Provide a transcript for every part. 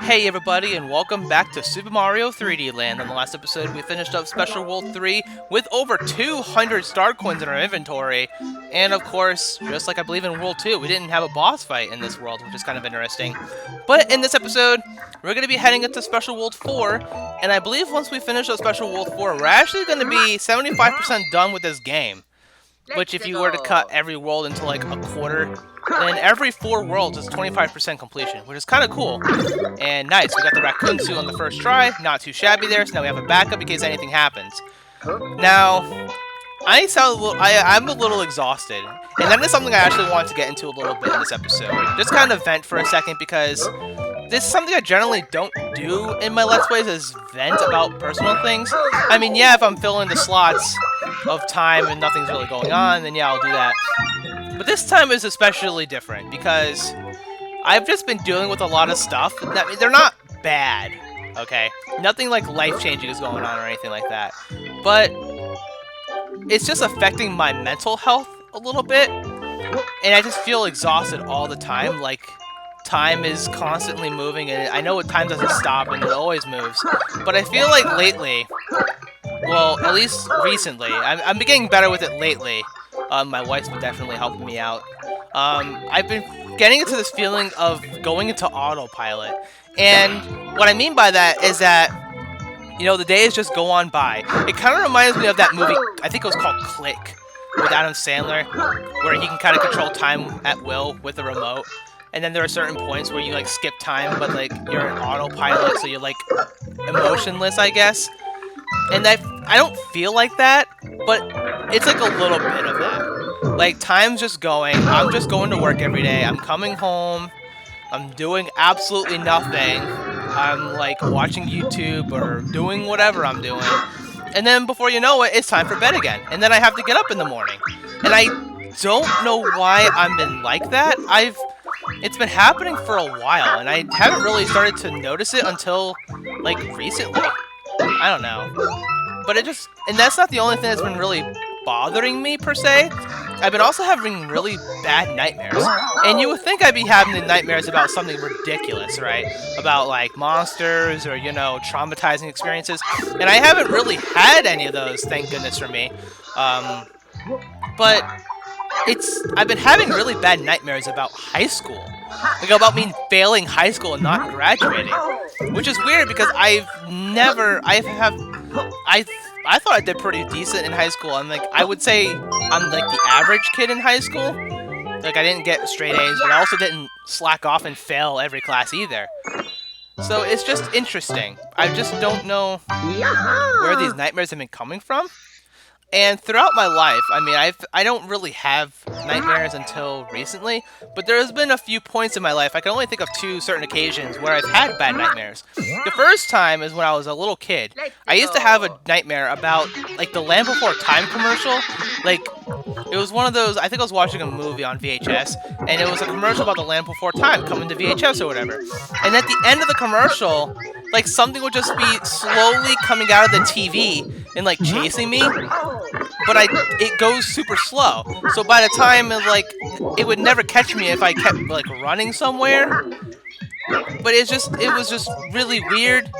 Hey everybody, and welcome back to Super Mario 3D Land. On the last episode, we finished up Special World 3 with over 200 star coins in our inventory. And of course, just like I believe in World 2, we didn't have a boss fight in this world, which is kind of interesting. But in this episode, we're going to be heading into Special World 4, and I believe once we finish up Special World 4, we're actually going to be 75% done with this game. Which, if you were to cut every world into like a quarter, then every 4 worlds is 25% completion, which is kind of cool. And nice, we got the raccoon suit on the first try, not too shabby there, so now we have a backup in case anything happens. Now, I'm a little exhausted, and that is something I actually want to get into a little bit in this episode. Just kind of vent for a second, because this is something I generally don't do in my Let's Plays, is vent about personal things. I mean, yeah, if I'm filling the slots of time and nothing's really going on, then yeah, I'll do that. But this time is especially different, because I've just been dealing with a lot of stuff that they're not bad, okay? Nothing like life-changing is going on or anything like that. But it's just affecting my mental health a little bit, and I just feel exhausted all the time. Like, time is constantly moving, and I know time doesn't stop and it always moves. But I feel like lately, well, at least recently, I'm getting better with it lately. My wife's been definitely helping me out. I've been getting into this feeling of going into autopilot. And what I mean by that is that, you know, the days just go on by. It kind of reminds me of that movie, I think it was called Click, with Adam Sandler, where he can kind of control time at will with a remote. And then there are certain points where you, like, skip time, but, like, you're in autopilot, so you're, like, emotionless, I guess. And I don't feel like that, but it's like a little bit of that. Like, time's just going. I'm just going to work every day. I'm coming home. I'm doing absolutely nothing. I'm, like, watching YouTube or doing whatever I'm doing. And then before you know it, it's time for bed again. And then I have to get up in the morning. And I don't know why I've been like that. It's been happening for a while, and I haven't really started to notice it until, like, recently. I don't know. But and that's not the only thing that's been really bothering me, per se. I've been also having really bad nightmares. And you would think I'd be having the nightmares about something ridiculous, right? About, like, monsters or, you know, traumatizing experiences. And I haven't really had any of those, thank goodness for me. But I've been having really bad nightmares about high school. Like, about me failing high school and not graduating. Which is weird, because I thought I did pretty decent in high school. I would say I'm like the average kid in high school. Like, I didn't get straight A's, but I also didn't slack off and fail every class either. So it's just interesting. I just don't know where these nightmares have been coming from. And throughout my life, I mean, I don't really have nightmares until recently, but there's been a few points in my life. I can only think of 2 certain occasions where I've had bad nightmares. The first time is when I was a little kid. I used to have a nightmare about, like, the Land Before Time commercial. Like, it was one of those, I think I was watching a movie on VHS, and it was a commercial about the Land Before Time coming to VHS or whatever. And at the end of the commercial, like, something would just be slowly coming out of the TV and, like, chasing me. But it goes super slow. So by the time, like, it would never catch me if I kept, like, running somewhere. But it was just really weird.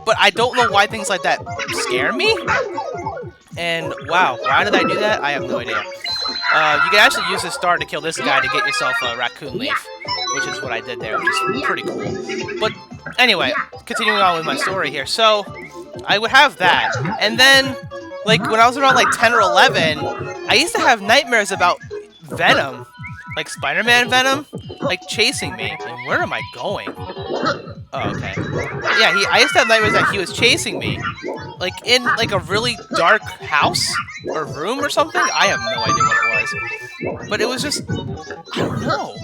But I don't know why things like that scare me. And wow, why did I do that? I have no idea. You can actually use this star to kill this guy to get yourself a raccoon leaf, which is what I did there, which is pretty cool. But anyway, continuing on with my story here. So I would have that, and then, like, when I was around, like, 10 or 11, I used to have nightmares about Venom. Like, Spider-Man Venom, like, chasing me. And where am I going? Oh, okay. Yeah, I used to have nightmares that he was chasing me. Like, in, like, a really dark house? Or room or something? I have no idea what it was. But it was just, I don't know.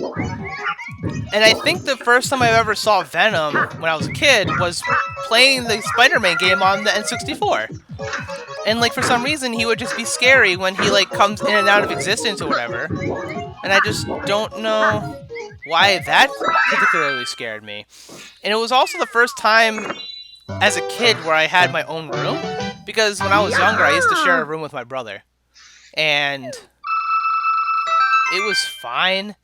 And I think the first time I ever saw Venom when I was a kid was playing the Spider-Man game on the N64. And, like, for some reason, he would just be scary when he, like, comes in and out of existence or whatever. And I just don't know why that particularly scared me. And it was also the first time as a kid where I had my own room. Because when I was younger, I used to share a room with my brother. And it was fine.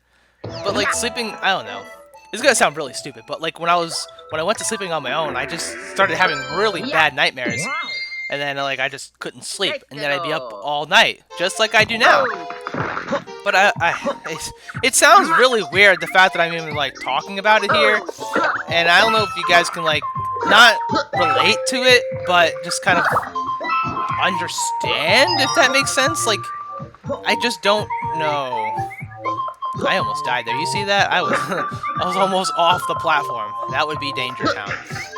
But, like, sleeping, I don't know. This is gonna sound really stupid, but like when I went to sleeping on my own, I just started having really bad nightmares, and then like I just couldn't sleep, and then I'd be up all night, just like I do now. But it sounds really weird, the fact that I'm even like talking about it here, and I don't know if you guys can like not relate to it, but just kind of understand, if that makes sense. Like, I just don't know. I almost died there. You see that? I was almost off the platform. That would be Danger Town.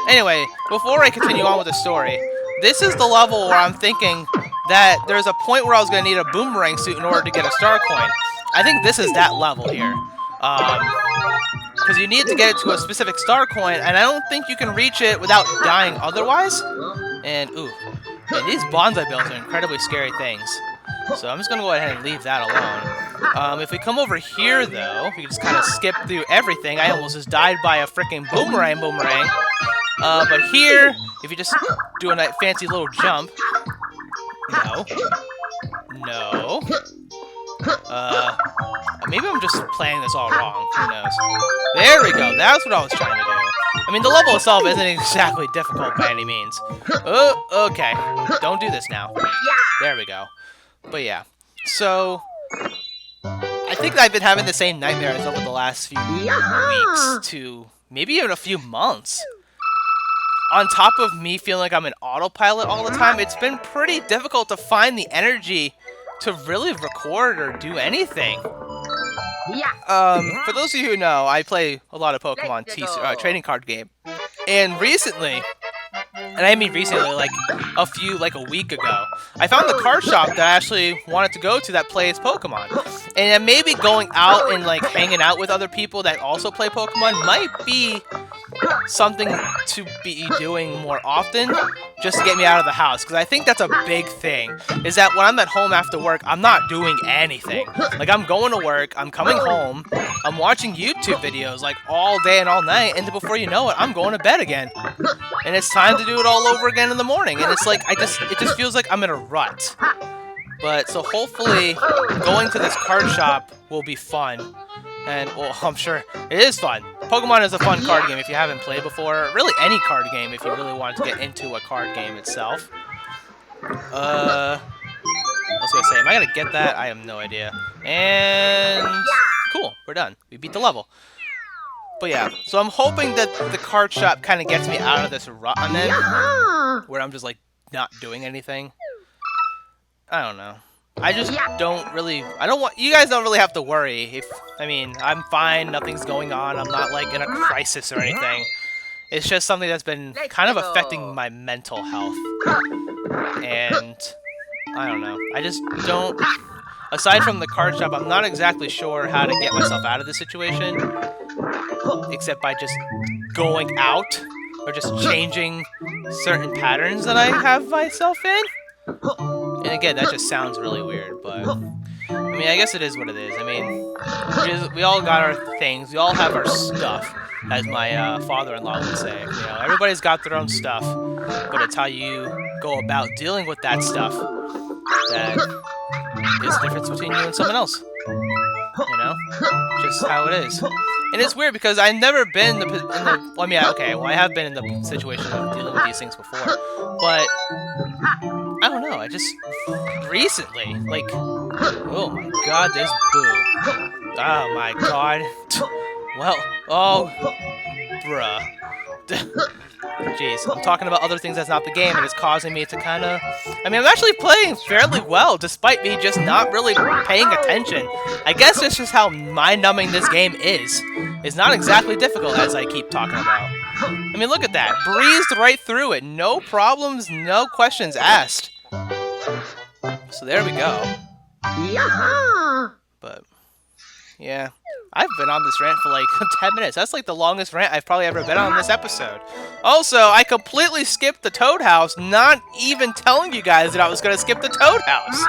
Anyway, before I continue on with the story, this is the level where I'm thinking that there's a point where I was going to need a boomerang suit in order to get a star coin. I think this is that level here. Because you need to get it to a specific star coin, and I don't think you can reach it without dying otherwise. And, ooh. And these bonsai bills are incredibly scary things. So I'm just going to go ahead and leave that alone. If we come over here, though, we can just kind of skip through everything. I almost just died by a freaking boomerang. But here, if you just do a fancy little jump... No. No. Maybe I'm just playing this all wrong. Who knows? There we go. That's what I was trying to do. I mean, the level itself isn't exactly difficult by any means. Oh, okay. Don't do this now. There we go. But yeah. So, I think I've been having the same nightmares over the last few weeks to maybe even a few months. On top of me feeling like I'm an autopilot all the time, it's been pretty difficult to find the energy to really record or do anything. For those of you who know, I play a lot of Pokemon trading card game. And recently, and I mean recently, like a week ago, I found the card shop that I actually wanted to go to that plays Pokemon. And maybe going out and like hanging out with other people that also play Pokemon might be something to be doing more often, just to get me out of the house, because I think that's a big thing, is that when I'm at home after work, I'm not doing anything. Like, I'm going to work, I'm coming home, I'm watching YouTube videos, like, all day and all night, and before you know it, I'm going to bed again. And it's time to do it all over again in the morning, and it's like, it just feels like I'm in a rut. But, so hopefully, going to this card shop will be fun. And, well, I'm sure it is fun. Pokemon is a fun card game if you haven't played before. Really, any card game if you really wanted to get into a card game itself. I was gonna say, am I gonna get that? I have no idea. And cool, we're done. We beat the level. But yeah, so I'm hoping that the card shop kind of gets me out of this rut I'm in, where I'm just like not doing anything. I don't know. I just don't really, you guys don't really have to worry I mean, I'm fine, nothing's going on, I'm not like in a crisis or anything. It's just something that's been kind of affecting my mental health. And, I don't know, I just don't, aside from the card shop, I'm not exactly sure how to get myself out of the situation, except by just going out, or just changing certain patterns that I have myself in. And again, that just sounds really weird, but I mean, I guess it is what it is. I mean, we all got our things, we all have our stuff, as my father-in-law would say. You know, everybody's got their own stuff, but it's how you go about dealing with that stuff that is the difference between you and someone else. You know, just how it is. And it's weird because I've never been well, I mean, okay, well, I have been in the situation of dealing with these things before, but I don't know, I just, recently, like, oh my god, this boo. Oh my god. Well, oh, bruh. Jeez, I'm talking about other things that's not the game, and it's causing me to kind of... I mean, I'm actually playing fairly well, despite me just not really paying attention. I guess it's just how mind-numbing this game is. It's not exactly difficult, as I keep talking about. I mean, look at that. Breezed right through it. No problems, no questions asked. So there we go. But, yeah. I've been on this rant for like 10 minutes. That's like the longest rant I've probably ever been on this episode. Also, I completely skipped the Toad House, not even telling you guys that I was going to skip the Toad House.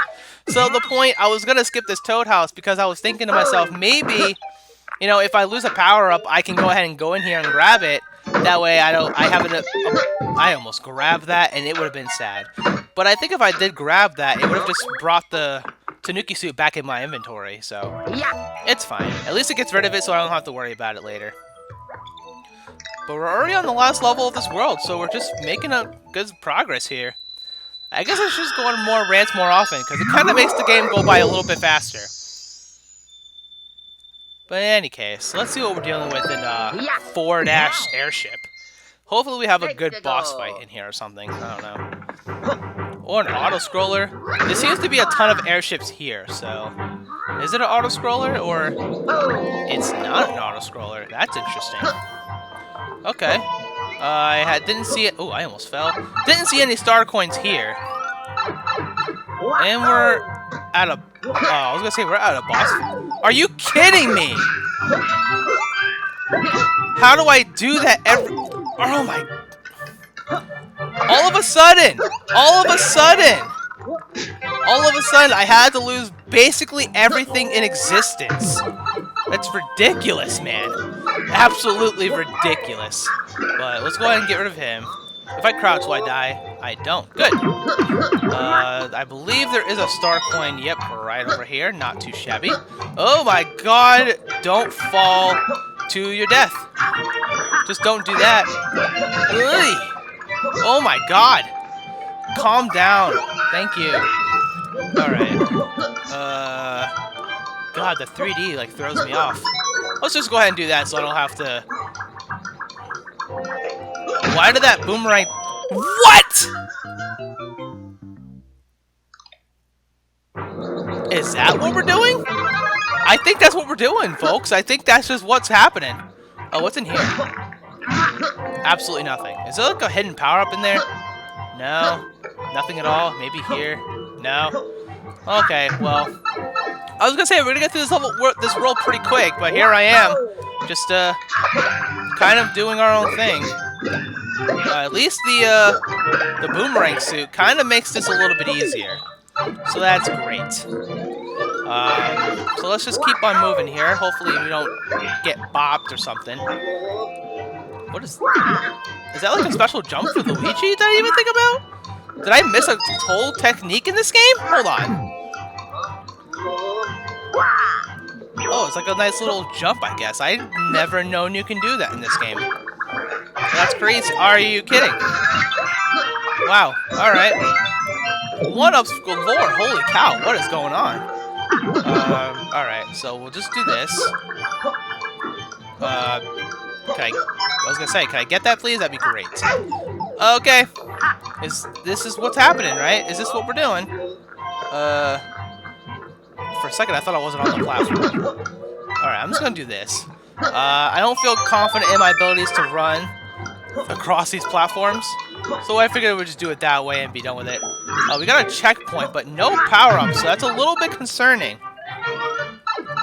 So the point, I was going to skip this Toad House because I was thinking to myself, maybe, you know, if I lose a power-up, I can go ahead and go in here and grab it. That way I almost grabbed that and it would have been sad. But I think if I did grab that, it would have just brought the Tanuki suit back in my inventory, so it's fine. At least it gets rid of it so I don't have to worry about it later. But we're already on the last level of this world, so we're just making a good progress here. I guess I should just go on more rants more often, because it kind of makes the game go by a little bit faster. But in any case, let's see what we're dealing with in 4-dash airship. Hopefully we have a good boss fight in here or something. I don't know. Or an auto-scroller. There seems to be a ton of airships here, so... Is it an auto-scroller, or... It's not an auto-scroller. That's interesting. Okay. I didn't see it... Oh, I almost fell. Didn't see any star coins here. And we're at a... Oh, I was gonna say we're at a boss fight. Are you kidding me? How do I do that every... Oh my... All of a sudden, I had to lose basically everything in existence. That's ridiculous, man. Absolutely ridiculous. But let's go ahead and get rid of him. If I crouch, will I die? I don't. Good. I believe there is a star coin. Yep, right over here. Not too shabby. Oh my god. Don't fall to your death. Just don't do that. Ugh. Oh my god. Calm down. Thank you. Alright. God, the 3D, like, throws me off. Let's just go ahead and do that so I don't have to... Why did that boomerang... What?! Is that what we're doing? I think that's what we're doing, folks. I think that's just what's happening. Oh, what's in here? Absolutely nothing. Is there like a hidden power-up in there? No. Nothing at all? Maybe here? No. Okay, well... I was gonna say, we're gonna get through this world pretty quick, but here I am. Just, kind of doing our own thing. At least the boomerang suit kind of makes this a little bit easier. So that's great. So let's just keep on moving here. Hopefully we don't get bopped or something. What is that like a special jump for Luigi that I didn't even think about? Did I miss a whole technique in this game? Hold on. Oh, it's like a nice little jump, I guess. I've never known you can do that in this game. That's crazy. Are you kidding? Wow. Alright. One-ups galore. Holy cow. What is going on? Alright. So we'll just do this. I was gonna say, can I get that, please? That'd be great. Okay. This is what's happening, right? Is this what we're doing? For a second, I thought I wasn't on the platform. Alright, I'm just gonna do this. I don't feel confident in my abilities to run across these platforms, so I figured we'd just do it that way and be done with it. We got a checkpoint, but no power-up, so that's a little bit concerning.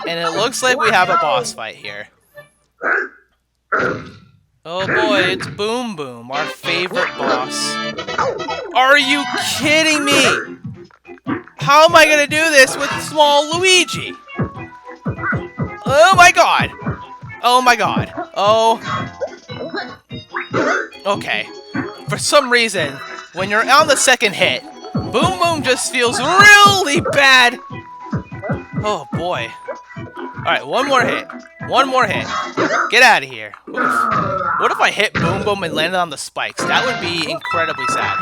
And it looks like we have a boss fight here. Oh boy, it's Boom Boom, our favorite boss. Are you kidding me? How am I gonna do this with small Luigi? Oh my god! Oh my god. Oh. Okay. For some reason, when you're on the second hit, Boom Boom just feels really bad. Oh boy. Alright, one more hit. One more hit. Get out of here. Oof. What if I hit Boom Boom and landed on the spikes? That would be incredibly sad.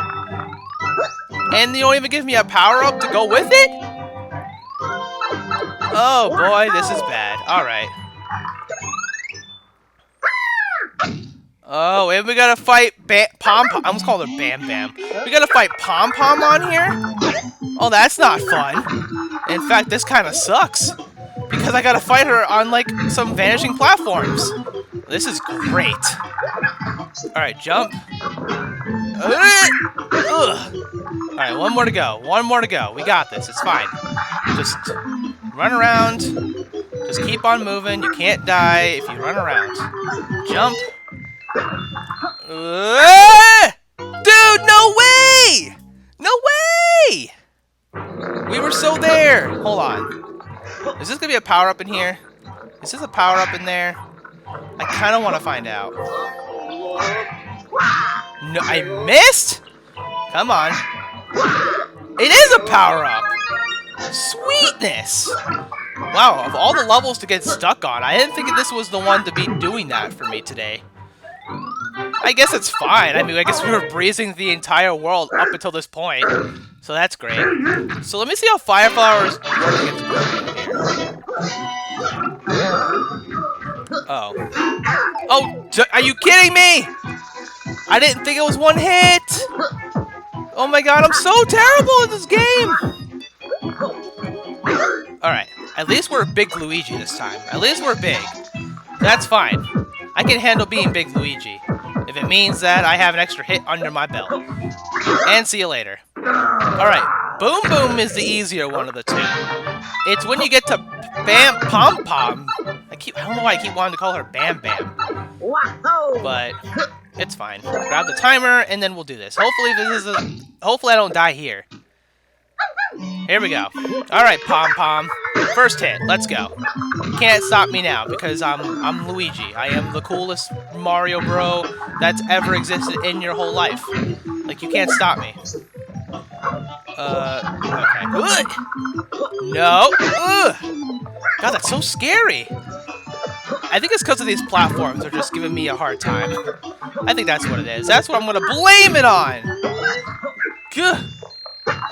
And you don't even give me a power-up to go with it? Oh boy, this is bad. Alright. Oh, and we gotta fight Pom-Pom. I almost called her Bam Bam. We gotta fight Pom-Pom on here? Oh, that's not fun. In fact, this kind of sucks. Because I gotta fight her on, like, some vanishing platforms. This is great. Alright, jump. Alright, one more to go. One more to go. We got this. It's fine. Just run around. Just keep on moving. You can't die if you run around. Jump. Dude, no way! No way! We were so there. Hold on. Is this gonna be a power-up in here? Is this a power-up in there? I kind of want to find out. No, I missed? Come on. It is a power-up! Sweetness! Wow, of all the levels to get stuck on, I didn't think this was the one to be doing that for me today. I guess it's fine. I mean, I guess we were breezing the entire world up until this point. So that's great. So let me see how Fire Flowers work against Pokemon here. Oh. Oh, are you kidding me? I didn't think it was one hit! Oh my god, I'm so terrible at this game! Alright, at least we're Big Luigi this time. At least we're big. That's fine. I can handle being Big Luigi, if it means that I have an extra hit under my belt. And see you later. Alright, Boom Boom is the easier one of the two. It's when you get to Bam Pom Pom. I don't know why I keep wanting to call her Bam Bam. But it's fine. Grab the timer and then we'll do this. Hopefully I don't die here. Here we go. Alright, Pom Pom. First hit. Let's go. Can't stop me now because I'm Luigi. I am the coolest Mario Bro that's ever existed in your whole life. Like, you can't stop me. Okay. Ugh! No! Ugh! God, that's so scary! I think it's because of these platforms are just giving me a hard time. I think that's what it is. That's what I'm gonna blame it on! Gah!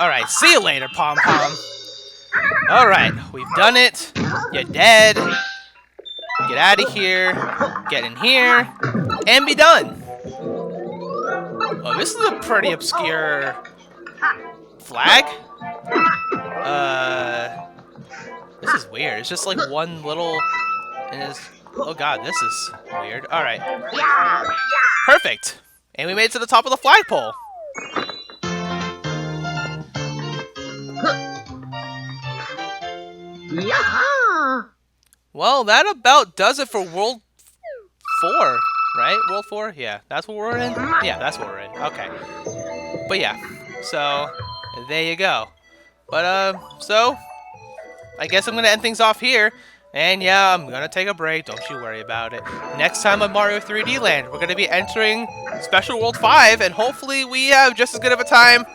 Alright, see you later, Pom Pom. Alright, we've done it. You're dead. Get out of here. Get in here. And be done. Oh, this is a pretty obscure flag? This is weird. It's just like one little... And it's... Oh god, this is weird. Alright. Perfect. And we made it to the top of the flagpole. Well, that about does it for World 4, right? World 4? Yeah, that's what we're in? Yeah, that's what we're in. Okay. But yeah, so there you go. But, so I guess I'm going to end things off here. And yeah, I'm going to take a break. Don't you worry about it. Next time on Mario 3D Land, we're going to be entering Special World 5. And hopefully we have just as good of a time,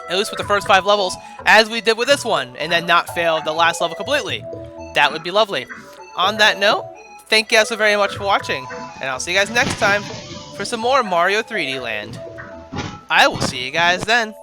at least with the first 5 levels, as we did with this one. And then not fail the last level completely. That would be lovely. On that note, thank you guys so very much for watching. And I'll see you guys next time for some more Mario 3D Land. I will see you guys then.